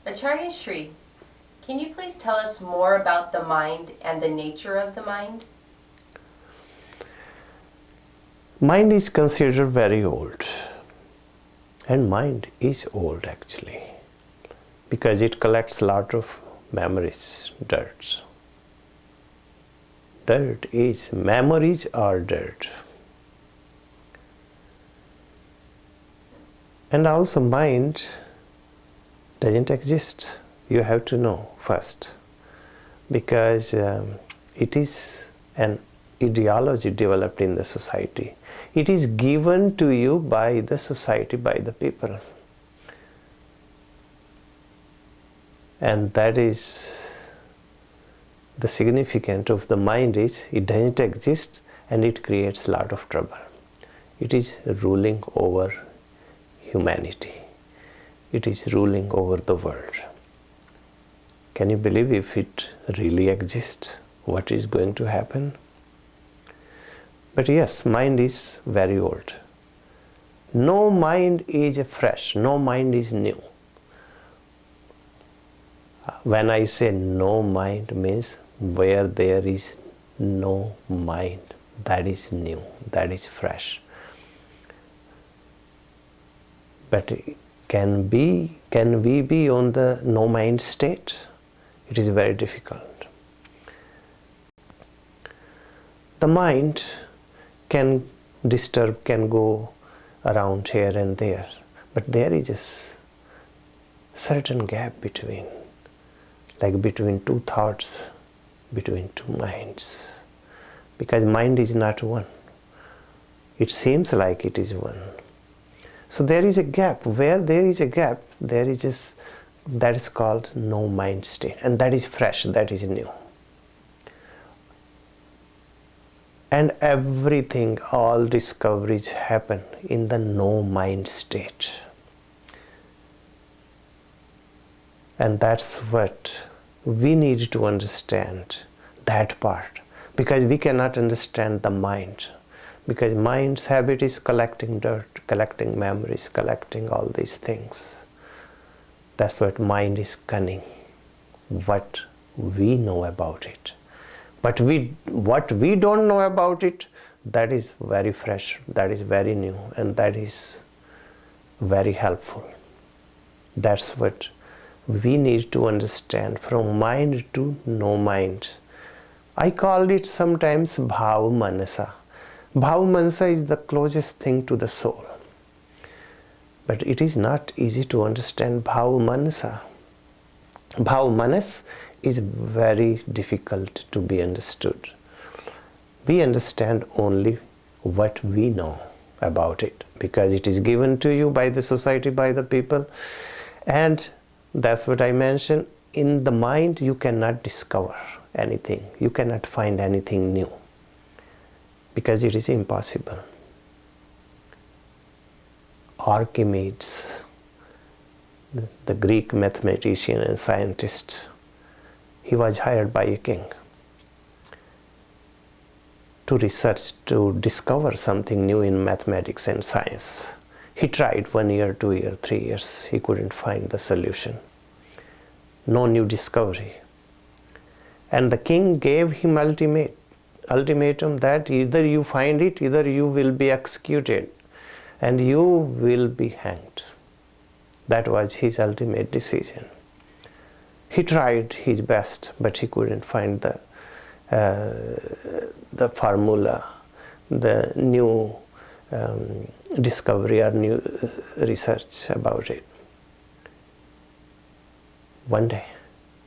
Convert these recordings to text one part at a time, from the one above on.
Acharya Shree, can you please tell us more about the mind and the nature of the mind? Mind is considered very old, and mind is old actually, because it collects a lot of memories, dirt. Memories are dirt. And also mind doesn't exist. You have to know first, because it is an ideology developed in the society. It is given to you by the society, by the people. And that is the significance of the mind, is it doesn't exist and it creates a lot of trouble. It is ruling over humanity. It is ruling over the world. Can you believe if it really exists, what is going to happen? But yes, mind is very old. No mind is fresh, no mind is new. When I say no mind, means where there is no mind, that is new, that is fresh. But can we be on the no mind state? It is very difficult. The mind can disturb, can go around here and there, but there is a certain gap between, like between two thoughts, between two minds, because mind is not one. It seems like it is one. So there is a gap. Where there is a gap, there is that is called no mind state, and that is fresh, that is new. And everything, all discoveries happen in the no mind state. And that's what we need to understand, that part, because we cannot understand the mind, because mind's habit is collecting dirt, collecting memories, collecting all these things. That's what mind is cunning, what we know about it. But what we don't know about it, that is very fresh, that is very new, and that is very helpful. That's what we need to understand, from mind to no mind. I call it sometimes bhava manasa. Bhava manasa is the closest thing to the soul. But it is not easy to understand bhava manasa. Bhava manas is very difficult to be understood. We understand only what we know about it, because it is given to you by the society, by the people. And that's what I mentioned. In the mind, you cannot discover anything. You cannot find anything new, because it is impossible. Archimedes, the Greek mathematician and scientist, he was hired by a king to research, to discover something new in mathematics and science. He tried 1 year, 2 years, 3 years. He couldn't find the solution. No new discovery. And the king gave him ultimatum that either you find it, either you will be executed and you will be hanged. That was his ultimate decision. He tried his best, but he couldn't find the formula, the new discovery or new research about it. One day,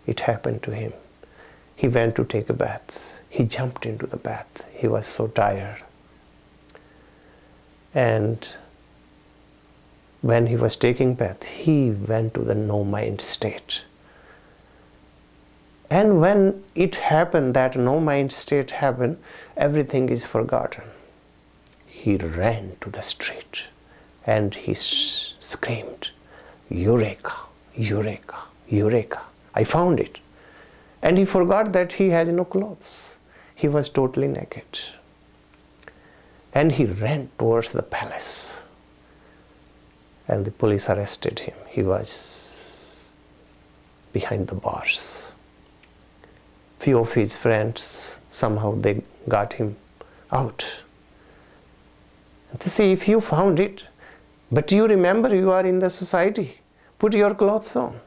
it happened to him. He went to take a bath. He jumped into the bath. He was so tired. And when he was taking bath, he went to the no mind state. And when it happened, that no mind state happened, everything is forgotten. He ran to the street and he screamed, "Eureka, Eureka, Eureka, I found it." And he forgot that he had no clothes. He was totally naked. And he ran towards the palace. And the police arrested him. He was behind the bars. Few of his friends, somehow they got him out. They say, if you found it, but you remember you are in the society, put your clothes on.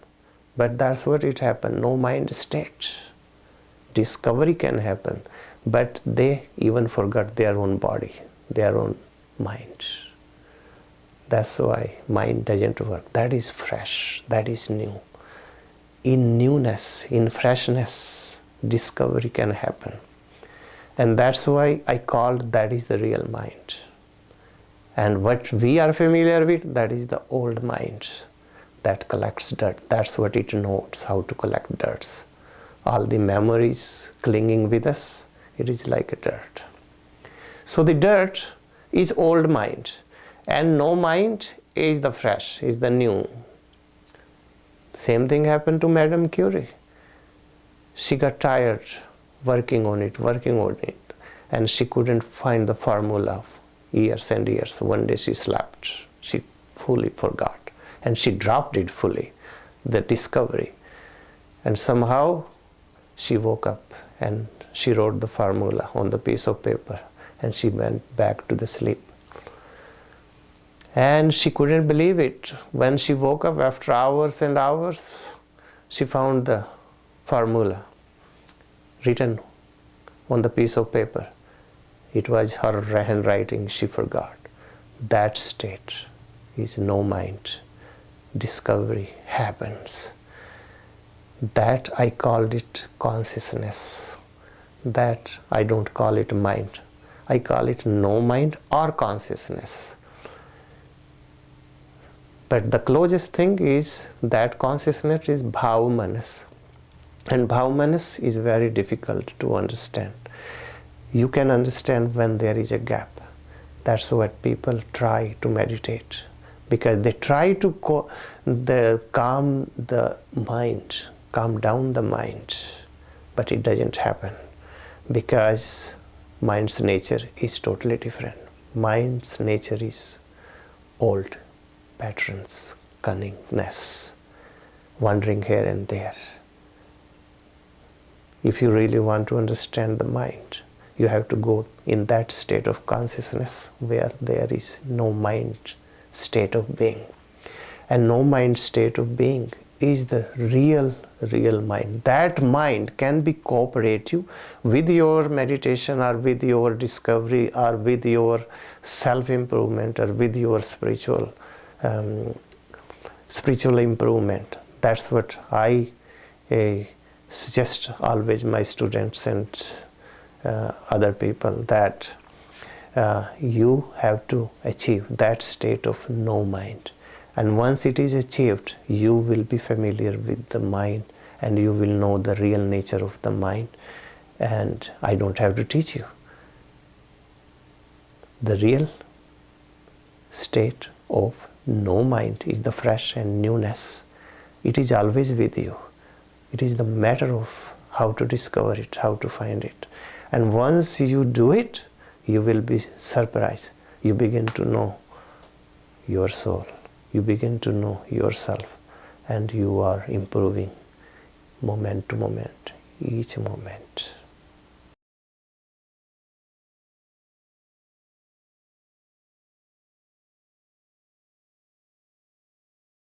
But that's what it happened, no mind state. Discovery can happen, but they even forgot their own body, their own mind. That's why mind doesn't work. That is fresh, that is new. In newness, in freshness, discovery can happen. And that's why I called that is the real mind. And what we are familiar with, that is the old mind that collects dirt. That's what it knows, how to collect dirt. All the memories clinging with us, it is like a dirt. So the dirt is old mind, and no mind is the fresh, is the new. Same thing happened to Madame Curie. She got tired working on it, and she couldn't find the formula. Years and years. One day she slept. She fully forgot. And she dropped it fully, the discovery. And somehow she woke up and she wrote the formula on the piece of paper. And she went back to the sleep. And she couldn't believe it. When she woke up after hours and hours, she found the formula written on the piece of paper. It was her handwriting, she forgot. That state is no mind. Discovery happens. That I called it consciousness. That I don't call it mind. I call it no mind or consciousness. But the closest thing is that consciousness is bhava manas. And bhava manas is very difficult to understand. You can understand when there is a gap. That's what people try to meditate. Because they try to calm the mind, calm down the mind. But it doesn't happen. Because mind's nature is totally different. Mind's nature is old patterns, cunningness, wandering here and there. If you really want to understand the mind, you have to go in that state of consciousness where there is no mind state of being. And no mind state of being is the real mind. That mind can be cooperative with your meditation or with your discovery or with your self-improvement or with your spiritual improvement. That's what I suggest always my students and other people, that you have to achieve that state of no mind. And once it is achieved, you will be familiar with the mind and you will know the real nature of the mind. And I don't have to teach you. The real state of no mind is the fresh and newness. It is always with you. It is the matter of how to discover it, how to find it. And once you do it, you will be surprised. You begin to know your soul. You begin to know yourself. And you are improving moment to moment, each moment.